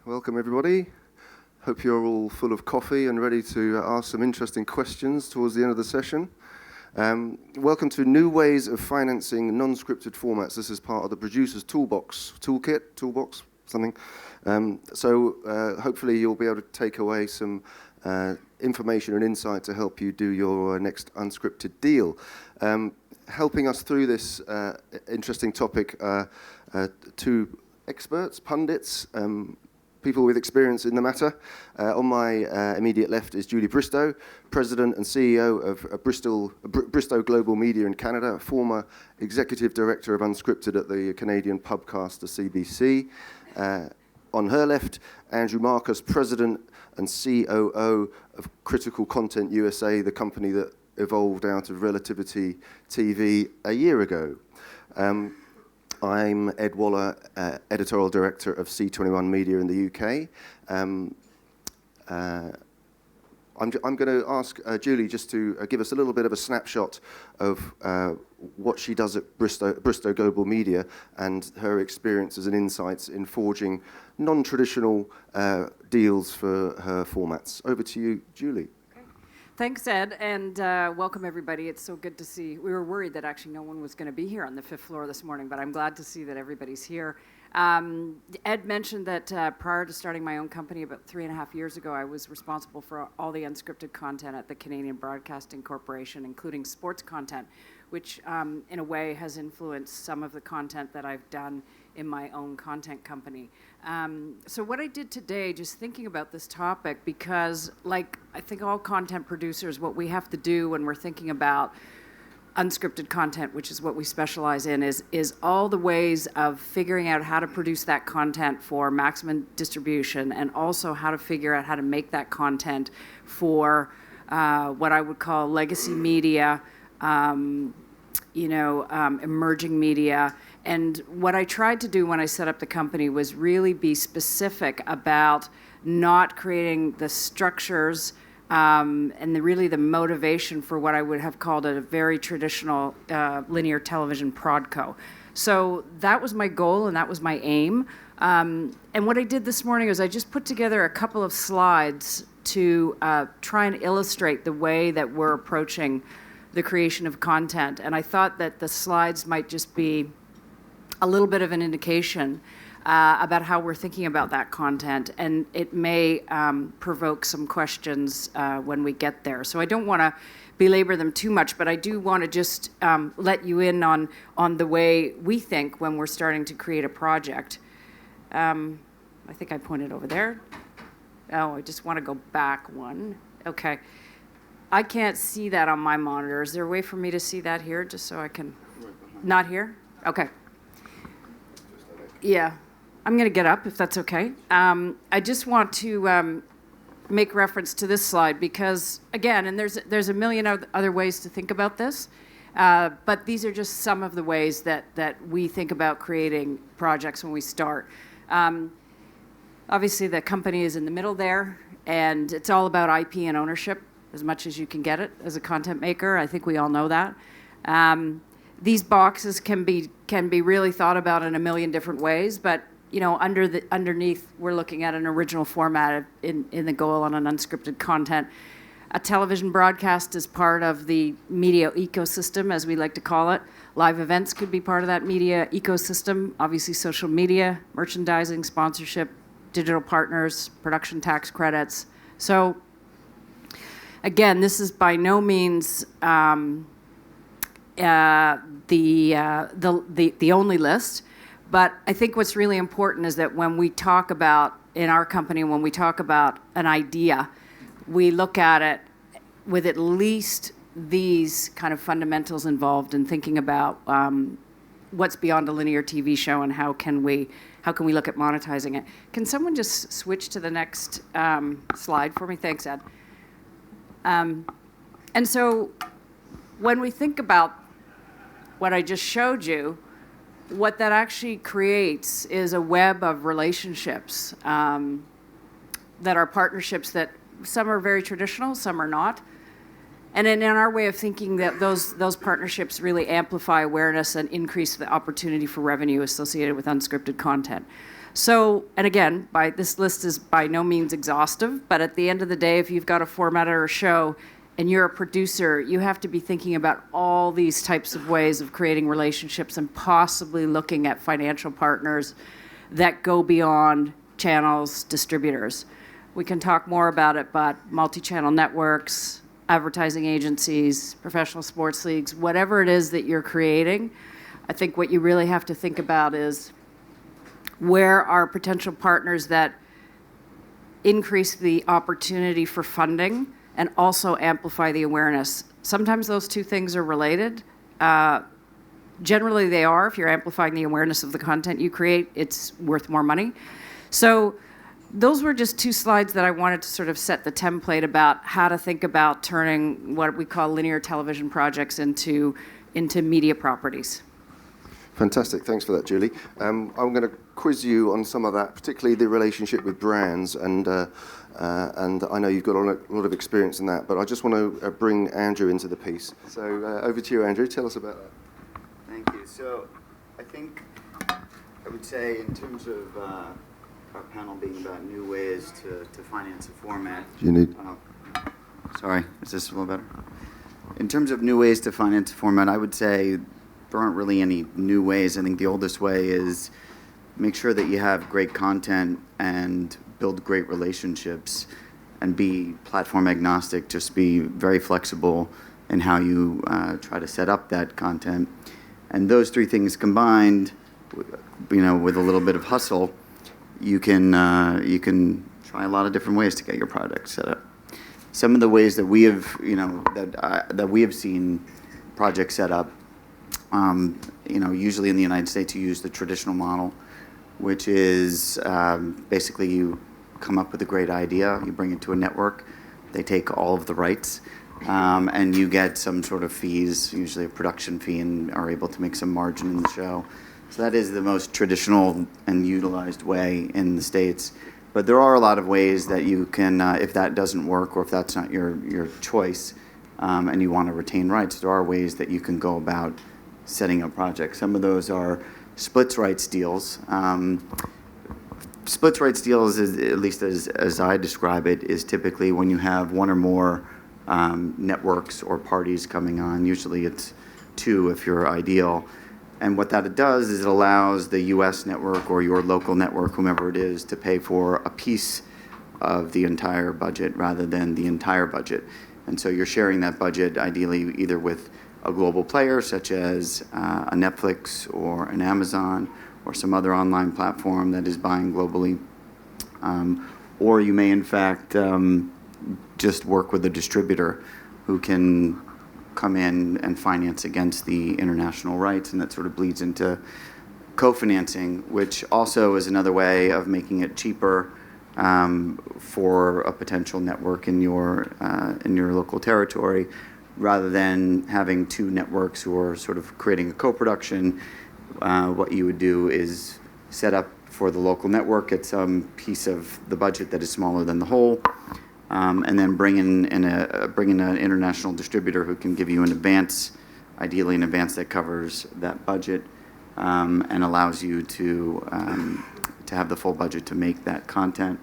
Welcome everybody. Hope you're all full of coffee and ready to ask some interesting questions towards the end of the session. Welcome to New Ways of Financing Non-Scripted Formats. This is part of the Producer's Toolbox, something. Hopefully you'll be able to take away some information and insight to help you do your next unscripted deal. Helping us through this interesting topic, two experts, pundits, people with experience in the matter. On my immediate left is Julie Bristow, President and CEO of Bristow Global Media in Canada, former Executive Director of Unscripted at the Canadian pubcast, the CBC. On her left, Andrew Marcus, President and COO of Critical Content USA, the company that evolved out of Relativity TV a year ago. I'm Ed Waller, Editorial Director of C21 Media in the UK. I'm going to ask Julie just to give us a little bit of a snapshot of what she does at Bristow Global Media and her experiences and insights in forging non-traditional deals for her formats. Over to you, Julie. Thanks, Ed, and welcome everybody. It's so good to see. We were worried that actually no one was going to be here on the 5th floor this morning, but I'm glad to see that everybody's here. Ed mentioned that prior to starting my own company about 3.5 years ago, I was responsible for all the unscripted content at the Canadian Broadcasting Corporation, including sports content, which in a way has influenced some of the content that I've done in my own content company. So what I did today, just thinking about this topic, because like I think all content producers, what we have to do when we're thinking about unscripted content, which is what we specialize in, is all the ways of figuring out how to produce that content for maximum distribution, and also how to figure out how to make that content for what I would call legacy media, emerging media. And what I tried to do when I set up the company was really be specific about not creating the structures and really the motivation for what I would have called a very traditional linear television prodco. So that was my goal and that was my aim. And what I did this morning is I just put together a couple of slides to try and illustrate the way that we're approaching the creation of content. And I thought that the slides might just be a little bit of an indication about how we're thinking about that content, and it may provoke some questions when we get there. So I don't want to belabor them too much, but I do want to just let you in on the way we think when we're starting to create a project. I think I pointed over there. Oh, I just want to go back one. Okay. I can't see that on my monitor. Is there a way for me to see that here, just so I can? Not here? Okay. Yeah, I'm going to get up if that's okay. I just want to make reference to this slide because, again, and there's a million other ways to think about this, but these are just some of the ways that we think about creating projects when we start. Obviously, the company is in the middle there, and it's all about IP and ownership as much as you can get it as a content maker. I think we all know that. These boxes can be really thought about in a million different ways, but underneath we're looking at an original format in the goal on an unscripted content. A television broadcast is part of the media ecosystem, as we like to call it. Live events could be part of that media ecosystem. Obviously, social media, merchandising, sponsorship, digital partners, production tax credits. So, again, this is by no means the only list, but I think what's really important is that when we talk about, in our company, when we talk about an idea, we look at it with at least these kind of fundamentals involved in thinking about what's beyond a linear TV show and how can we look at monetizing it. Can someone just switch to the next slide for me? Thanks, Ed. And so when we think about what I just showed you, what that actually creates is a web of relationships that are partnerships that some are very traditional, some are not. And in our way of thinking, that those partnerships really amplify awareness and increase the opportunity for revenue associated with unscripted content. So, and again, this list is by no means exhaustive, but at the end of the day, if you've got a format or a show and you're a producer, you have to be thinking about all these types of ways of creating relationships and possibly looking at financial partners that go beyond channels, distributors. We can talk more about it, but multi-channel networks, advertising agencies, professional sports leagues, whatever it is that you're creating, I think what you really have to think about is where are potential partners that increase the opportunity for funding and also amplify the awareness. Sometimes those two things are related. Generally they are. If you're amplifying the awareness of the content you create, it's worth more money. So those were just two slides that I wanted to sort of set the template about how to think about turning what we call linear television projects into media properties. Fantastic. Thanks for that, Julie. I'm going to quiz you on some of that, particularly the relationship with brands, and I know you've got a lot of experience in that, but I just want to bring Andrew into the piece. So over to you, Andrew. Tell us about that. Thank you. So I think I would say in terms of our panel being about new ways to finance a format. You need... sorry, is this a little better? In terms of new ways to finance a format, I would say there aren't really any new ways. I think the oldest way is make sure that you have great content and build great relationships and be platform agnostic. Just be very flexible in how you try to set up that content. And those three things combined, with a little bit of hustle, you can try a lot of different ways to get your product set up. Some of the ways that we have, that we have seen projects set up, usually in the United States, you use the traditional model, which is basically you come up with a great idea, you bring it to a network, they take all of the rights, and you get some sort of fees, usually a production fee, and are able to make some margin in the show. So that is the most traditional and utilized way in the States. But there are a lot of ways that you can, if that doesn't work or if that's not your choice, and you want to retain rights, there are ways that you can go about setting up projects. Some of those are splits rights deals. Splits rights deals, at least as I describe it, is typically when you have one or more networks or parties coming on. Usually it's two if you're ideal. And what that does is it allows the US network or your local network, whomever it is, to pay for a piece of the entire budget rather than the entire budget. And so you're sharing that budget ideally either with a global player such as a Netflix or an Amazon or some other online platform that is buying globally. Or you may in fact just work with a distributor who can come in and finance against the international rights, and that sort of bleeds into co-financing, which also is another way of making it cheaper for a potential network in your local territory, rather than having two networks who are sort of creating a co-production. What you would do is set up for the local network at some piece of the budget that is smaller than the whole, and then bring in an international distributor who can give you an advance, ideally an advance that covers that budget, and allows you to have the full budget to make that content.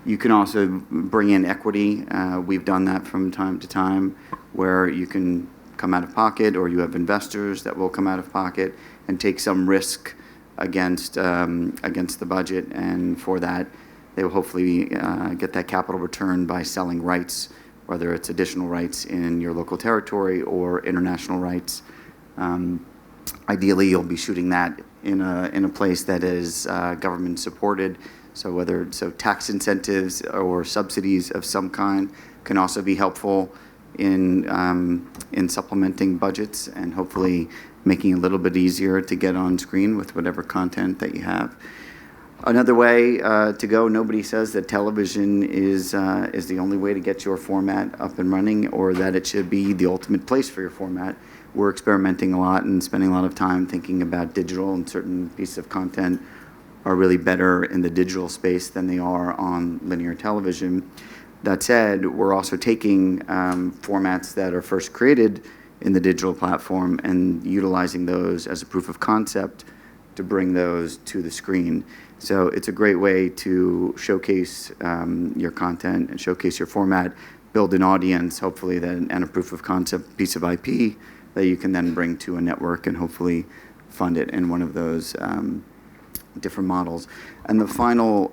You can also bring in equity. We've done that from time to time, where you can come out of pocket, or you have investors that will come out of pocket and take some risk against the budget, and for that, they will hopefully get that capital return by selling rights, whether it's additional rights in your local territory or international rights. Ideally, you'll be shooting that in a place that is government supported. So tax incentives or subsidies of some kind can also be helpful in supplementing budgets and hopefully making it a little bit easier to get on screen with whatever content that you have. Another way to go, nobody says that television is the only way to get your format up and running, or that it should be the ultimate place for your format. We're experimenting a lot and spending a lot of time thinking about digital, and certain pieces of content are really better in the digital space than they are on linear television. That said, we're also taking formats that are first created in the digital platform and utilizing those as a proof of concept to bring those to the screen. So it's a great way to showcase your content and showcase your format, build an audience, hopefully, then, and a proof of concept piece of IP that you can then bring to a network and hopefully fund it in one of those different models. And the final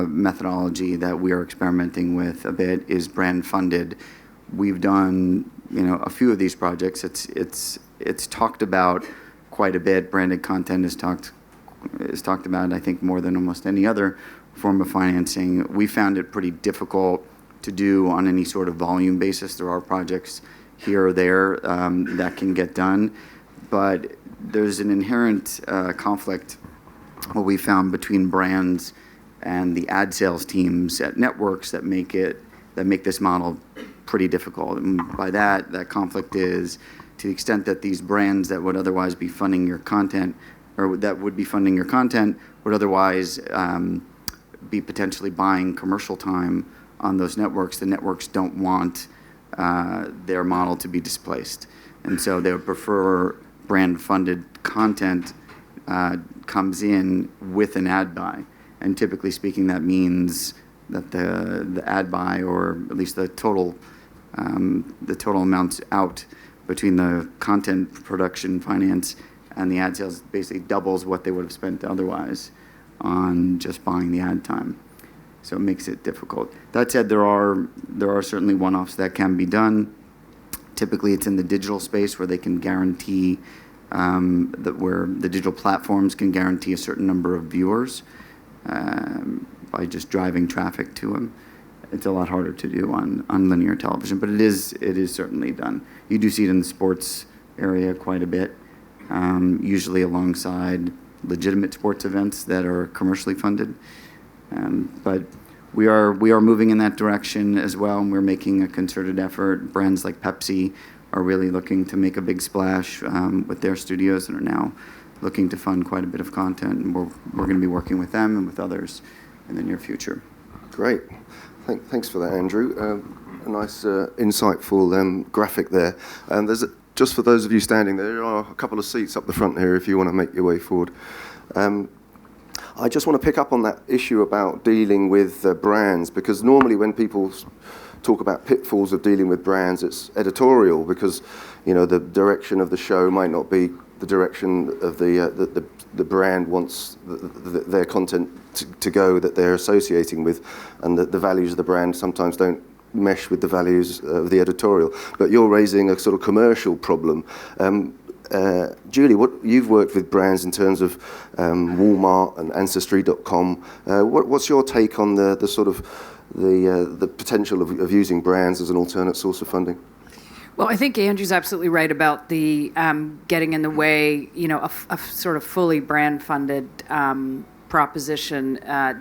methodology that we are experimenting with a bit is brand funded. We've done, a few of these projects. It's talked about quite a bit. Branded content is talked about, I think, more than almost any other form of financing. We found it pretty difficult to do on any sort of volume basis. There are projects here or there that can get done, but there's an inherent conflict, what we found, between brands and the ad sales teams at networks that make this model pretty difficult. And by that conflict is, to the extent that these brands that would otherwise be funding your content, or that would be funding your content, would otherwise be potentially buying commercial time on those networks. The networks don't want their model to be displaced. And so they would prefer brand-funded content comes in with an ad buy. And typically speaking, that means that the ad buy, or at least the total amounts out between the content production finance and the ad sales basically doubles what they would have spent otherwise on just buying the ad time. So it makes it difficult. That said, there are certainly one-offs that can be done. Typically, it's in the digital space where they can guarantee where the digital platforms can guarantee a certain number of viewers by just driving traffic to them. It's a lot harder to do on linear television, but it is certainly done. You do see it in the sports area quite a bit, usually alongside legitimate sports events that are commercially funded. But we are moving in that direction as well, and we're making a concerted effort. Brands like Pepsi are really looking to make a big splash with their studios, and are now looking to fund quite a bit of content. And we're going to be working with them and with others in the near future. Great. Thanks for that, Andrew. A nice, insightful graphic there. Just for those of you standing there are a couple of seats up the front here if you want to make your way forward. I just want to pick up on that issue about dealing with brands, because normally when people talk about pitfalls of dealing with brands, it's editorial, because the direction of the show might not be the direction of the brand wants their content to go, that they're associating with, and that the values of the brand sometimes don't mesh with the values of the editorial. But you're raising a sort of commercial problem. Julie, you've worked with brands in terms of Walmart and Ancestry.com. What's your take on the sort of the potential of using brands as an alternate source of funding? Well, I think Andrew's absolutely right about the getting in the way. A sort of fully brand-funded proposition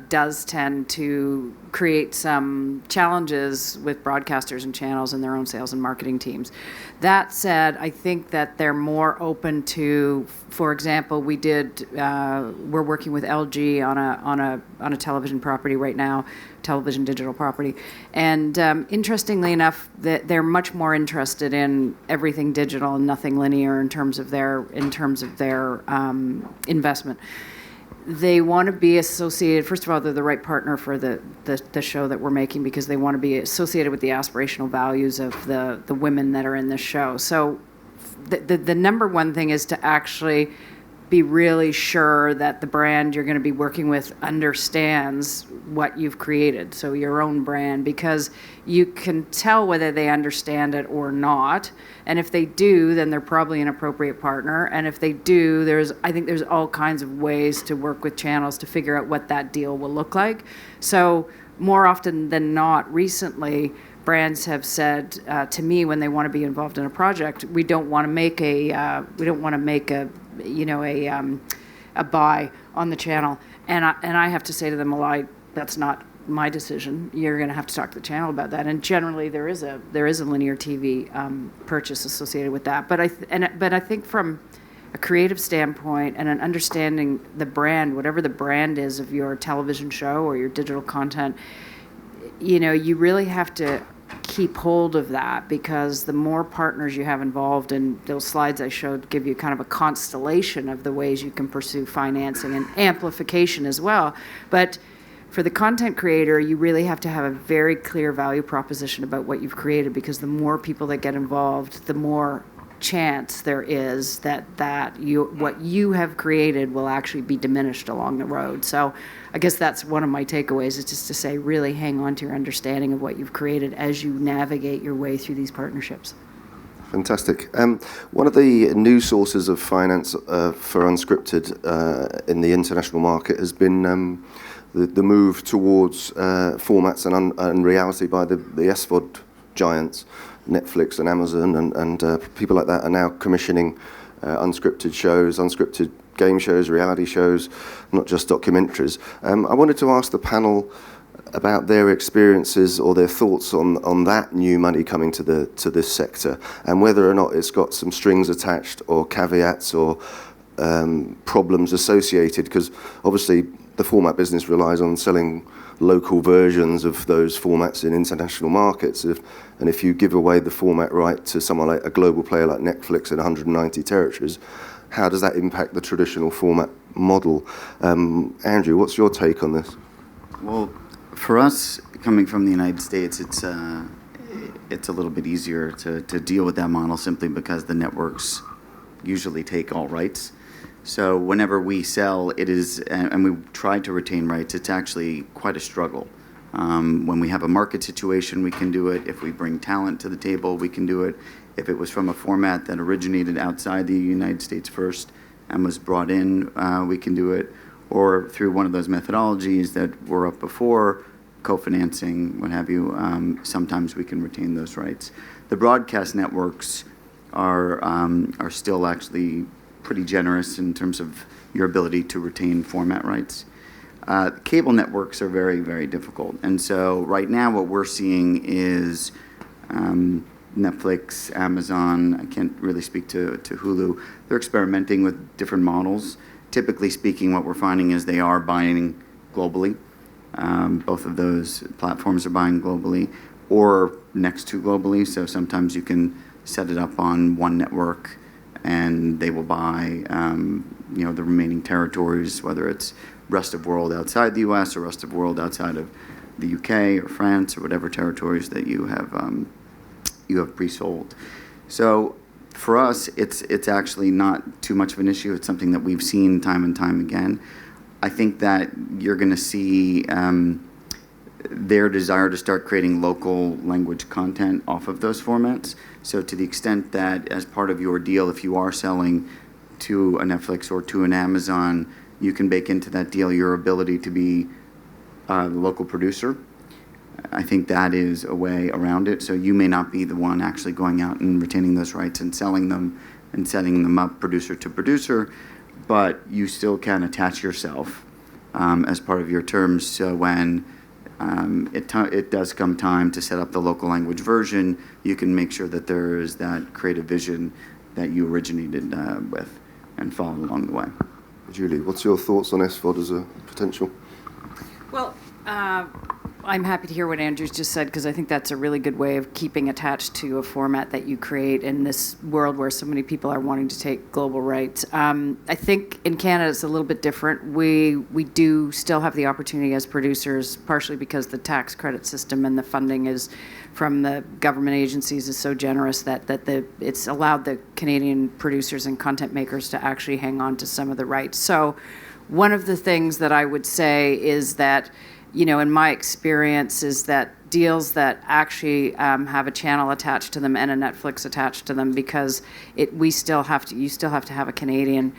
does tend to create some challenges with broadcasters and channels and their own sales and marketing teams. That said, I think that they're more open to, for example, we're working with LG on a television property right now, television digital property, and interestingly enough, they're much more interested in everything digital and nothing linear in terms of their investment. They want to be associated. First of all, they're the right partner for the show that we're making, because they want to be associated with the aspirational values of the women that are in the show. So the number one thing is to actually be really sure that the brand you're going to be working with understands what you've created, so your own brand, because you can tell whether they understand it or not. And if they do, then they're probably an appropriate partner. And if they do, I think there's all kinds of ways to work with channels to figure out what that deal will look like. So more often than not, recently, brands have said to me when they want to be involved in a project, we don't want to make a buy on the channel, and I have to say to them, well, that's not my decision. You're going to have to talk to the channel about that. And generally, there is a linear TV purchase associated with that. But I think from a creative standpoint and an understanding the brand, whatever the brand is of your television show or your digital content, you really have to keep hold of that, because the more partners you have involved, and those slides I showed give you kind of a constellation of the ways you can pursue financing and amplification as well. But for the content creator, you really have to have a very clear value proposition about what you've created, because the more people that get involved, the more chance there is that what you have created will actually be diminished along the road. So I guess that's one of my takeaways, is just to say, really hang on to your understanding of what you've created as you navigate your way through these partnerships. Fantastic. One of the new sources of finance for unscripted in the international market has been the move towards formats and reality by the SVOD giants. Netflix and Amazon and people like that are now commissioning unscripted shows, unscripted game shows, reality shows, not just documentaries. I wanted to ask the panel about their experiences or their thoughts on that new money coming to this sector, and whether or not it's got some strings attached or caveats or problems associated, because obviously the format business relies on selling local versions of those formats in international markets. And if you give away the format right to someone like a global player like Netflix in 190 territories, how does that impact the traditional format model? Andrew, what's your take on this? Well, for us, coming from the United States, it's a little bit easier to deal with that model, simply because the networks usually take all rights. So whenever we sell, it is, and we try to retain rights, it's actually quite a struggle. When we have a market situation, we can do it. If we bring talent to the table, we can do it. If it was from a format that originated outside the United States first and was brought in, we can do it. Or through one of those methodologies that were up before, co-financing, what have you, sometimes we can retain those rights. The broadcast networks are still actually pretty generous in terms of your ability to retain format rights. Cable networks are very, very difficult. And so right now what we're seeing is Netflix, Amazon, I can't really speak to Hulu, they're experimenting with different models. Typically speaking, what we're finding is they are buying globally. Both of those platforms are buying globally or next to globally. So sometimes you can set it up on one network and they will buy the remaining territories, whether it's rest of world outside the US or rest of world outside of the UK or France or whatever territories that you have pre-sold. So for us, it's actually not too much of an issue. It's something that we've seen time and time again. I think that you're going to see their desire to start creating local language content off of those formats. So to the extent that as part of your deal, if you are selling to a Netflix or to an Amazon, you can bake into that deal your ability to be the local producer. I think that is a way around it. So you may not be the one actually going out and retaining those rights and selling them and setting them up producer to producer, but you still can attach yourself as part of your terms. So when it does come time to set up the local language version, you can make sure that there is that creative vision that you originated with and follow along the way. Julie, what's your thoughts on SVOD as a potential? Well, I'm happy to hear what Andrew's just said, because I think that's a really good way of keeping attached to a format that you create in this world where so many people are wanting to take global rights. I think in Canada it's a little bit different. We do still have the opportunity as producers, partially because the tax credit system and the funding is from the government agencies is so generous that it's allowed the Canadian producers and content makers to actually hang on to some of the rights. So one of the things that I would say is that, in my experience, is that deals that actually have a channel attached to them and a Netflix attached to them, because you still have to have a Canadian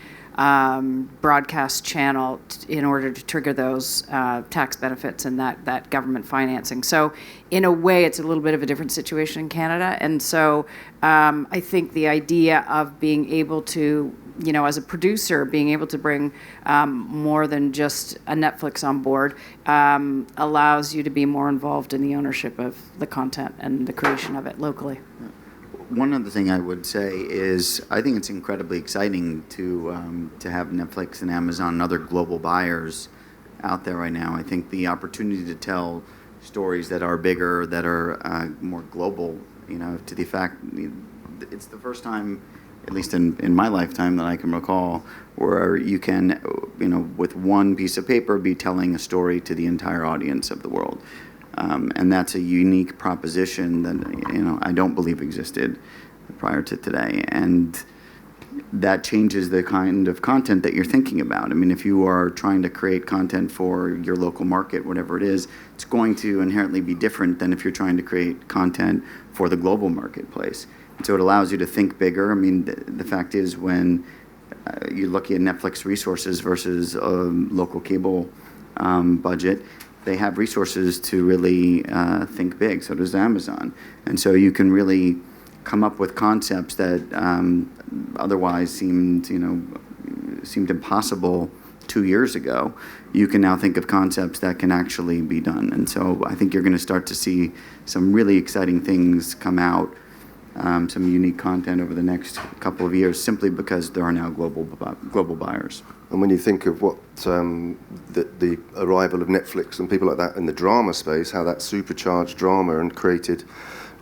broadcast channel in order to trigger those tax benefits and that government financing. So in a way, it's a little bit of a different situation in Canada. And so I think the idea of being able to, as a producer, being able to bring more than just a Netflix on board allows you to be more involved in the ownership of the content and the creation of it locally. One other thing I would say is I think it's incredibly exciting to have Netflix and Amazon and other global buyers out there right now. I think the opportunity to tell stories that are bigger, that are more global, to the fact it's the first time, at least in my lifetime that I can recall, where you can, with one piece of paper, be telling a story to the entire audience of the world. And that's a unique proposition that, I don't believe existed prior to today. And that changes the kind of content that you're thinking about. I mean, if you are trying to create content for your local market, whatever it is, it's going to inherently be different than if you're trying to create content for the global marketplace. And so it allows you to think bigger. I mean, the fact is, when you're looking at Netflix resources versus a local cable budget, they have resources to really think big. So does Amazon. And so you can really come up with concepts that otherwise seemed impossible 2 years ago. You can now think of concepts that can actually be done. And so I think you're going to start to see some really exciting things come out, some unique content over the next couple of years, simply because there are now global buyers. And when you think of what the arrival of Netflix and people like that in the drama space, how that supercharged drama and created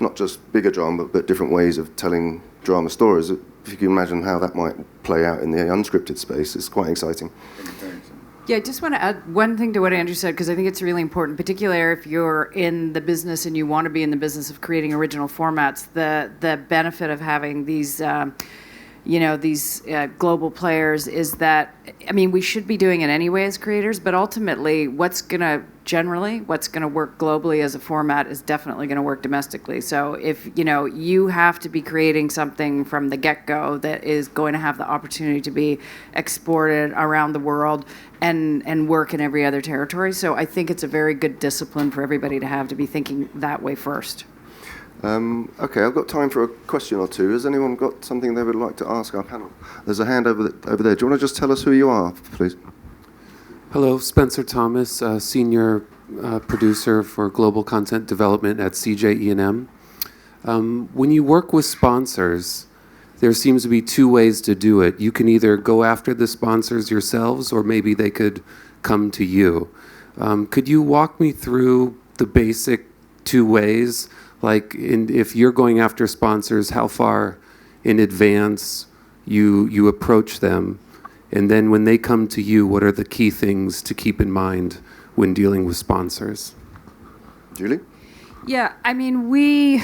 not just bigger drama, but different ways of telling drama stories. If you can imagine how that might play out in the unscripted space, it's quite exciting. Yeah, I just want to add one thing to what Andrew said, because I think it's really important, particularly if you're in the business and you want to be in the business of creating original formats. The benefit of having these global players is that, I mean, we should be doing it anyway as creators, but ultimately what's going to work globally as a format is definitely going to work domestically. So if, you have to be creating something from the get-go that is going to have the opportunity to be exported around the world and work in every other territory. So I think it's a very good discipline for everybody to be thinking that way first. Okay, I've got time for a question or two. Has anyone got something they would like to ask our panel? There's a hand over there. Do you want to just tell us who you are, please? Hello, Spencer Thomas, Senior Producer for Global Content Development at CJE&M. When you work with sponsors, there seems to be two ways to do it. You can either go after the sponsors yourselves, or maybe they could come to you. Could you walk me through the basic two ways? Like, if you're going after sponsors, how far in advance you approach them? And then when they come to you, what are the key things to keep in mind when dealing with sponsors? Julie? Yeah, I mean, we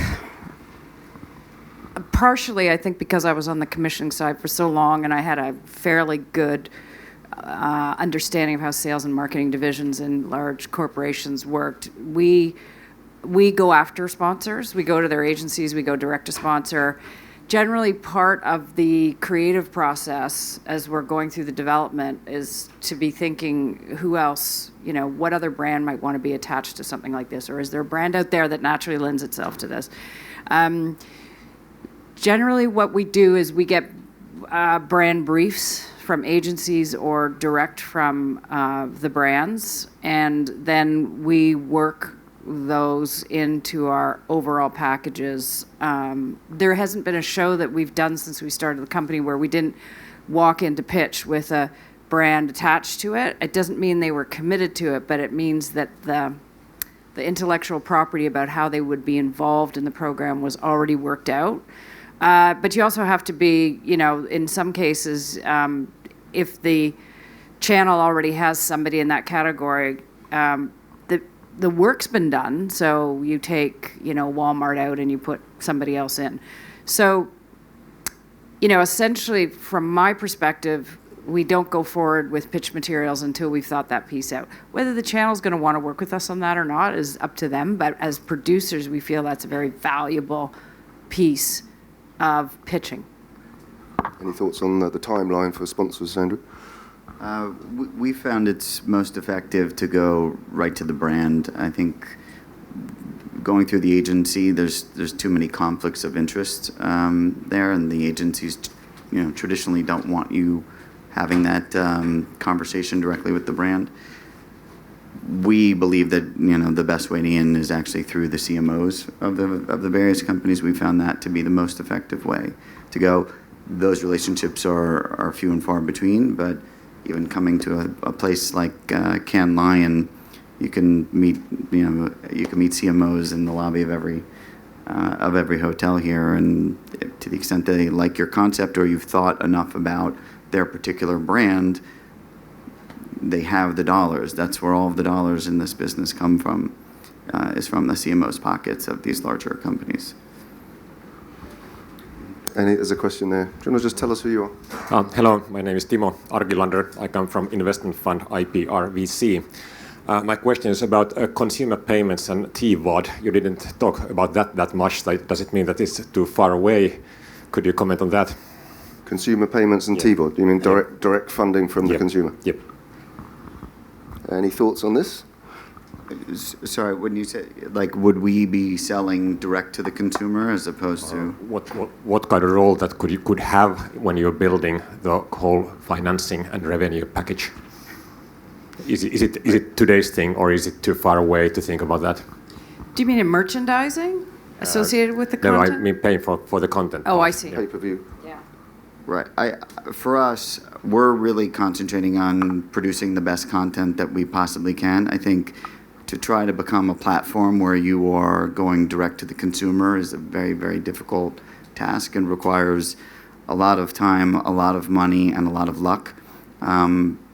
partially, I think, because I was on the commissioning side for so long and I had a fairly good understanding of how sales and marketing divisions in large corporations worked, we go after sponsors. We go to their agencies. We go direct to sponsor. Generally, part of the creative process as we're going through the development is to be thinking who else, what other brand might want to be attached to something like this, or is there a brand out there that naturally lends itself to this? Generally, what we do is we get brand briefs from agencies or direct from the brands, and then we work those into our overall packages. There hasn't been a show that we've done since we started the company where we didn't walk into pitch with a brand attached to it. It doesn't mean they were committed to it, but it means that the intellectual property about how they would be involved in the program was already worked out. But you also have to be, in some cases, if the channel already has somebody in that category, the work's been done, so you take, Walmart out and you put somebody else in. So, essentially, from my perspective, we don't go forward with pitch materials until we've thought that piece out. Whether the channel's going to want to work with us on that or not is up to them, but as producers, we feel that's a very valuable piece of pitching. Any thoughts on the timeline for sponsors, Andrew? We found it's most effective to go right to the brand. I think going through the agency, there's too many conflicts of interest there, and the agencies, traditionally don't want you having that conversation directly with the brand. We believe that the best way in is actually through the CMOs of the various companies. We found that to be the most effective way to go. Those relationships are few and far between, but even coming to a place like Cannes Lion, You can meet CMOs in the lobby of every hotel here, and to the extent they like your concept or you've thought enough about their particular brand, they have the dollars. That's where all of the dollars in this business come from, is from the CMO's pockets of these larger companies. There's a question there. Do you want to just tell us who you are? Hello, my name is Timo Argilander. I come from investment fund IPRVC. My question is about consumer payments and TVOD. You didn't talk about that much. Does it mean that it's too far away? Could you comment on that? Consumer payments and TVOD. You mean direct funding from the consumer? Yep. Any thoughts on this? Sorry, when you say, would we be selling direct to the consumer as opposed to? What kind of role that could have when you're building the whole financing and revenue package? Is it today's thing, or is it too far away to think about that? Do you mean in merchandising associated with the content? No, I mean paying for the content. Oh, I see. Pay-per-view. Yeah. Right. For us, we're really concentrating on producing the best content that we possibly can. I think to try to become a platform where you are going direct to the consumer is a very, very difficult task and requires a lot of time, a lot of money, and a lot of luck.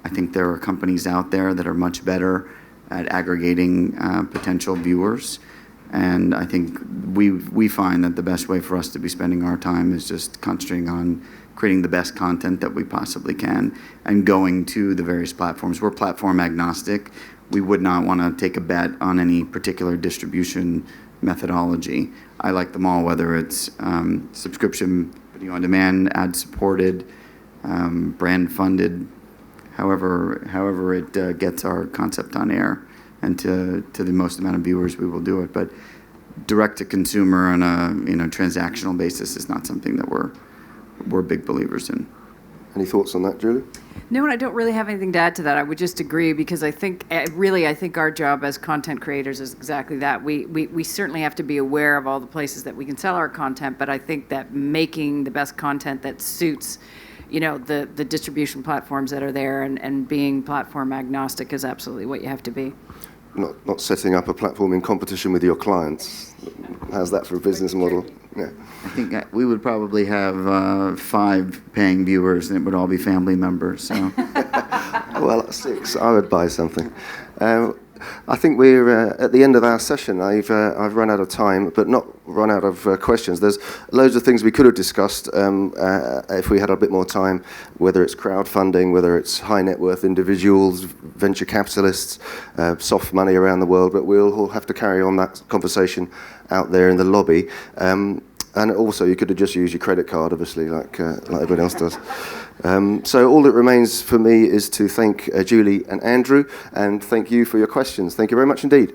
I think there are companies out there that are much better at aggregating potential viewers. And I think we find that the best way for us to be spending our time is just concentrating on creating the best content that we possibly can and going to the various platforms. We're platform agnostic. We would not want to take a bet on any particular distribution methodology. I like them all, whether it's subscription, video on demand, ad supported, brand funded, however it gets our concept on air and to the most amount of viewers, we will do it. But direct to consumer on a transactional basis is not something that we're big believers in. Any thoughts on that, Julie? No, and I don't really have anything to add to that. I would just agree because I think our job as content creators is exactly that. We certainly have to be aware of all the places that we can sell our content, but I think that making the best content that suits the distribution platforms that are there and being platform agnostic is absolutely what you have to be. Not setting up a platform in competition with your clients. How's that for a business model? Yeah. I think we would probably have 5 paying viewers, and it would all be family members. So, well, 6. I would buy something. I think we're at the end of our session. I've run out of time, but not run out of questions. There's loads of things we could have discussed if we had a bit more time, whether it's crowdfunding, whether it's high net worth individuals, venture capitalists, soft money around the world, but we'll all have to carry on that conversation out there in the lobby. And also, you could have just used your credit card, obviously, like everyone else does. So all that remains for me is to thank Julie and Andrew, and thank you for your questions. Thank you very much indeed.